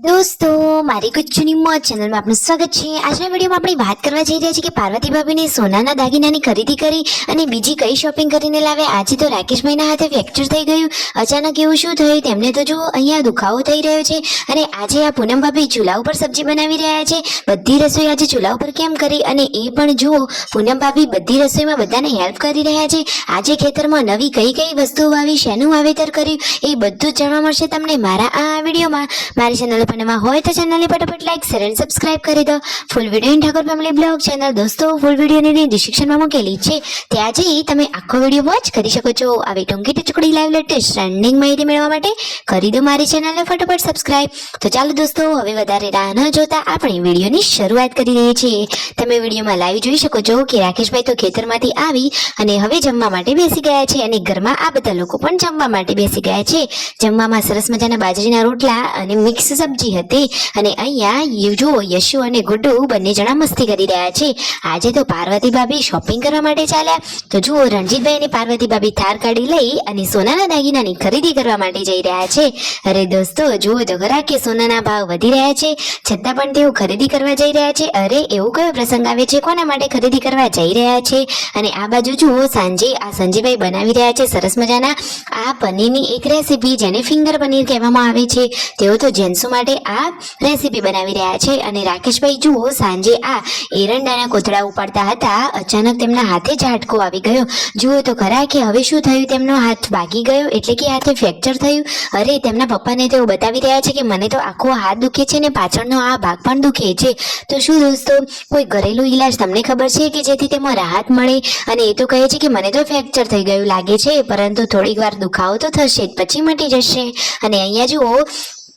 દોસ્તો મારી કચ્છની મોજ ચેનલમાં આપનું સ્વાગત છે। આજના વિડીયોમાં આપણે વાત કરવા જઈ રહ્યા છીએ કે પાર્વતી ભાભીને સોનાના દાગીનાની ખરીદી કરી અને બીજી કઈ શોપિંગ કરીને લાવ્યા। આજે તો રાકેશભાઈના હાથે ફ્રેક્ચર થઈ ગયું। અચાનક એવું શું થયું તેમને તો જો અહીંયા દુખાવો થઈ રહ્યો છે અને આજે આ પૂનમ ભાભી ચૂલા ઉપર સબ્જી બનાવી રહ્યા છે। બધી રસોઈ આજે ચૂલા ઉપર કેમ કરી અને એ પણ જુઓ પૂનમ ભાભી બધી રસોઈમાં બધાને હેલ્પ કરી રહ્યા છે। આજે ખેતરમાં નવી કઈ કઈ વસ્તુઓ વાવી, શેનું વાવેતર કર્યું એ બધું જ જાણવા મળશે તમને મારા આ વિડીયોમાં। મારી ચેનલ પર નવા હોય તો ચેનલને ફટાફટ લાઈક, શેર અને સબસ્ક્રાઇબ કરી દો। Full video in Thakor family blog channel દોસ્તો ફૂલ વિડીયોની લિંક ડિસ્ક્રિપ્શનમાં મૂકેલી છે, ત્યાં જઈ તમે આખો વિડીયો વોચ કરી શકો છો। આવી ટૂંકી ટચકડી લાઈવ લેટેસ્ટ ટ્રેન્ડિંગ માહિતી મેળવવા માટે કરી દો મારી ચેનલને ફટાફટ સબસ્ક્રાઇબ। તો ચાલો દોસ્તો હવે વધારે રાહ ન જોતા આપણે વિડીયોની શરૂઆત કરી દઈએ છીએ। તમે વિડીયોમાં લાઈવ જોઈ શકો છો કે રાકેશભાઈ તો ખેતરમાંથી આવી અને હવે જમવા માટે બેસી ગયા છે અને ઘરમાં આ બધા લોકો પણ જમવા માટે બેસી ગયા છે। જમવામાં સરસ મજાના બાજરીના રોટલા અને મિક્સ સબ્જી હતી અને અહીંયા જો યશુ અને ગુડ્ડુ બંને જણા મસ્તી કરી રહ્યા છે। આજે તો પાર્વતી ભાભી શોપિંગ કરવા માટે ચાલ્યા। તો જુઓ રણજીતભાઈ અને પાર્વતી ભાભી થાર કાઢી લઈ અને સોનાના દાગીનાની ખરીદી કરવા માટે જઈ રહ્યા છે। અરે દોસ્તો જુઓ તો ખરા કે સોનાના ભાવ વધી રહ્યા છે છતાં પણ તેઓ ખરીદી કરવા જઈ રહ્યા છે। અરે એવો કયો પ્રસંગ આવે છે, કોના માટે ખરીદી કરવા જઈ રહ્યા છે? અને આ બાજુ જુઓ સાંજે આ સંજીભાઈ બનાવી રહ્યા છે સરસ મજાના આ પનીરની એક રેસીપી જેને ફિંગર પનીર કહેવામાં આવે છે। તેઓ તો જેન્ટ્સો માટે આ રેસીપી બનાવી રહ્યા છે અને રાકેશભાઈ જુઓ સાંજે આ એરંડાના કોથળા ઉપાડતા હતા, અચાનક તેમના હાથે ઝાટકો આવી ગયો। જુઓ તો ખરા કે હવે શું થયું, તેમનો હાથ ભાગી ગયો એટલે કે હાથે ફ્રેક્ચર થયું। અરે તેમના પપ્પાને તેઓ બતાવી રહ્યા છે કે મને તો આખો હાથ દુખે છે ને પાછળનો આ ભાગ પણ દુખે છે। તો શું દોસ્તો કોઈ ઘરેલું ઈલાજ તમને ખબર છે કે જેથી તેમાં રાહત મળે? અને એ તો કહે છે કે મને તો ફ્રેક્ચર થઈ ગયું લાગે છે, પરંતુ થોડીક વાર દુખાવો તો થશે જ, પછી મટી જશે। અને અહીંયા જુઓ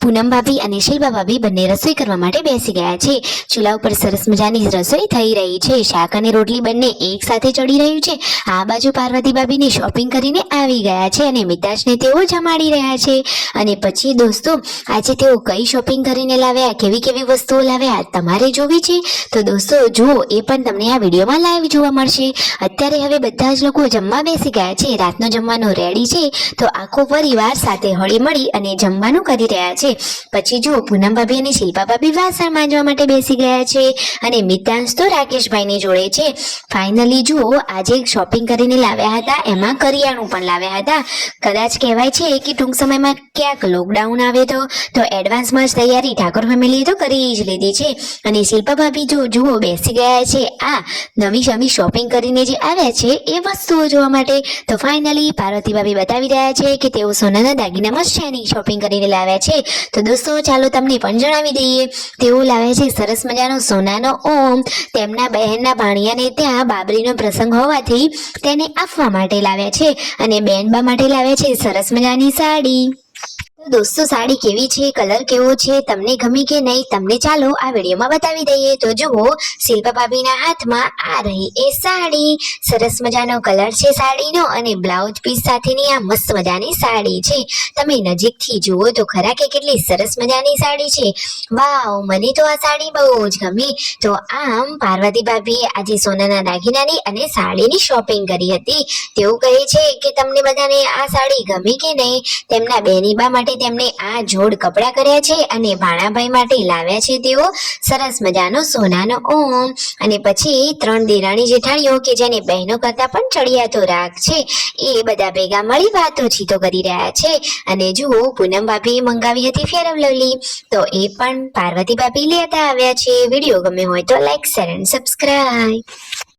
પૂનમ ભાભી અને શિલ્પા ભાભી બંને રસોઈ કરવા માટે બેસી ગયા છે। ચૂલા ઉપર સરસ મજાની રસોઈ થઈ રહી છે, શાક અને રોટલી બંને એક સાથે ચડી રહ્યું છે। આ બાજુ પાર્વતી ભાભીને શોપિંગ કરીને આવી ગયા છે અને મિતાજને તેઓ જમાડી રહ્યા છે। અને પછી દોસ્તો આજે તેઓ કઈ શોપિંગ કરીને લાવ્યા, કેવી કેવી વસ્તુઓ લાવ્યા તમારે જોવી છે તો દોસ્તો જુઓ એ પણ તમને આ વિડીયોમાં લાઈવ જોવા મળશે। અત્યારે હવે બધા જ લોકો જમવા બેસી ગયા છે, રાતનો જમવાનો રેડી છે, તો આખો પરિવાર સાથે હળી મળી અને જમવાનું કરી રહ્યા છે। પછી જુઓ પૂનમ ભાભી અને શિલ્પા ભાભી વાસણ માંજવા માટે બેસી ગયા છે અને મિતાંશ તો રાકેશભાઈની જોડે છે। ફાઇનલી જુઓ આજે શોપિંગ કરીને લાવ્યા હતા, એમાં કરિયાણું પણ લાવ્યા હતા। કદાચ કહેવાય છે કે ટૂંક સમયમાં ક્યાંક લોકડાઉન આવે તો એડવાન્સમાં જ તૈયારી ઠાકોર ફેમિલીએ તો કરી જ લીધી છે। અને શિલ્પા ભાભી જો જુઓ બેસી ગયા છે આ નવી શોપિંગ કરીને જે આવ્યા છે એ વસ્તુઓ જોવા માટે। તો ફાઇનલી પાર્વતી ભાભી બતાવી રહ્યા છે કે તેઓ સોનાના દાગીનામાં શેની શોપિંગ કરીને લાવ્યા છે। તો દોસ્તો ચાલો તમને પણ જણાવી દઈએ, તેઓ લાવ્યા છે સરસ મજાનો સોનાનો ઓમ, તેમના બહેનના ભાણિયાને ત્યાં બાબરીનો પ્રસંગ હોવાથી તેને આપવા માટે લાવ્યા છે। અને બેનબા માટે લાવ્યા છે સરસ મજાની સાડી। દોસ્તો સાડી કેવી છે, કલર કેવો છે, તમને ગમી કે નહીં તમને ચાલો આ વિડીયોમાં બતાવી દઈએ। તો જુઓ શિલ્પા ભાભીના હાથમાં આ રહી એ સાડી, સરસ મજાનો કલર છે સાડીનો અને બ્લાઉઝ પીસ સાથેની આ મસ્ત મજાની સાડી છે। તમે નજીકથી જુઓ તો ખરા કે કેટલી સરસ મજાની સાડી છે। વાવ, મને તો આ સાડી બહુ જ ગમી। તો આમ પાર્વતી ભાભીએ આજે સોનાના દાગીનાની અને સાડીની શોપિંગ કરી હતી। તેઓ કહે છે કે તમને બધાને આ સાડી ગમી કે નહીં? તેમના બેનીબા માટે તેમણે આ જોડ કપડા કર્યા છે અને ભાણાભાઈ માટે લાવ્યા છે તેઓ સરસ મજાનો સોનાનો ઓમ। અને પછી 3 દેરાણી જેઠાણીઓ કે જેને બહેનો કરતા પણ ચડિયાતો રાગ છે એ બધા ભેગા મળી વાતોચીતો કરી રહ્યા છે। અને જુઓ પૂનમ ભાભીએ મંગાવી હતી ફેર ઓફ લવલી, તો એ પણ પાર્વતી ભાભી લેતા આવ્યા છે। વિડીયો ગમે હોય તો લાઈક, શેર અને સબસ્ક્રાઇબ।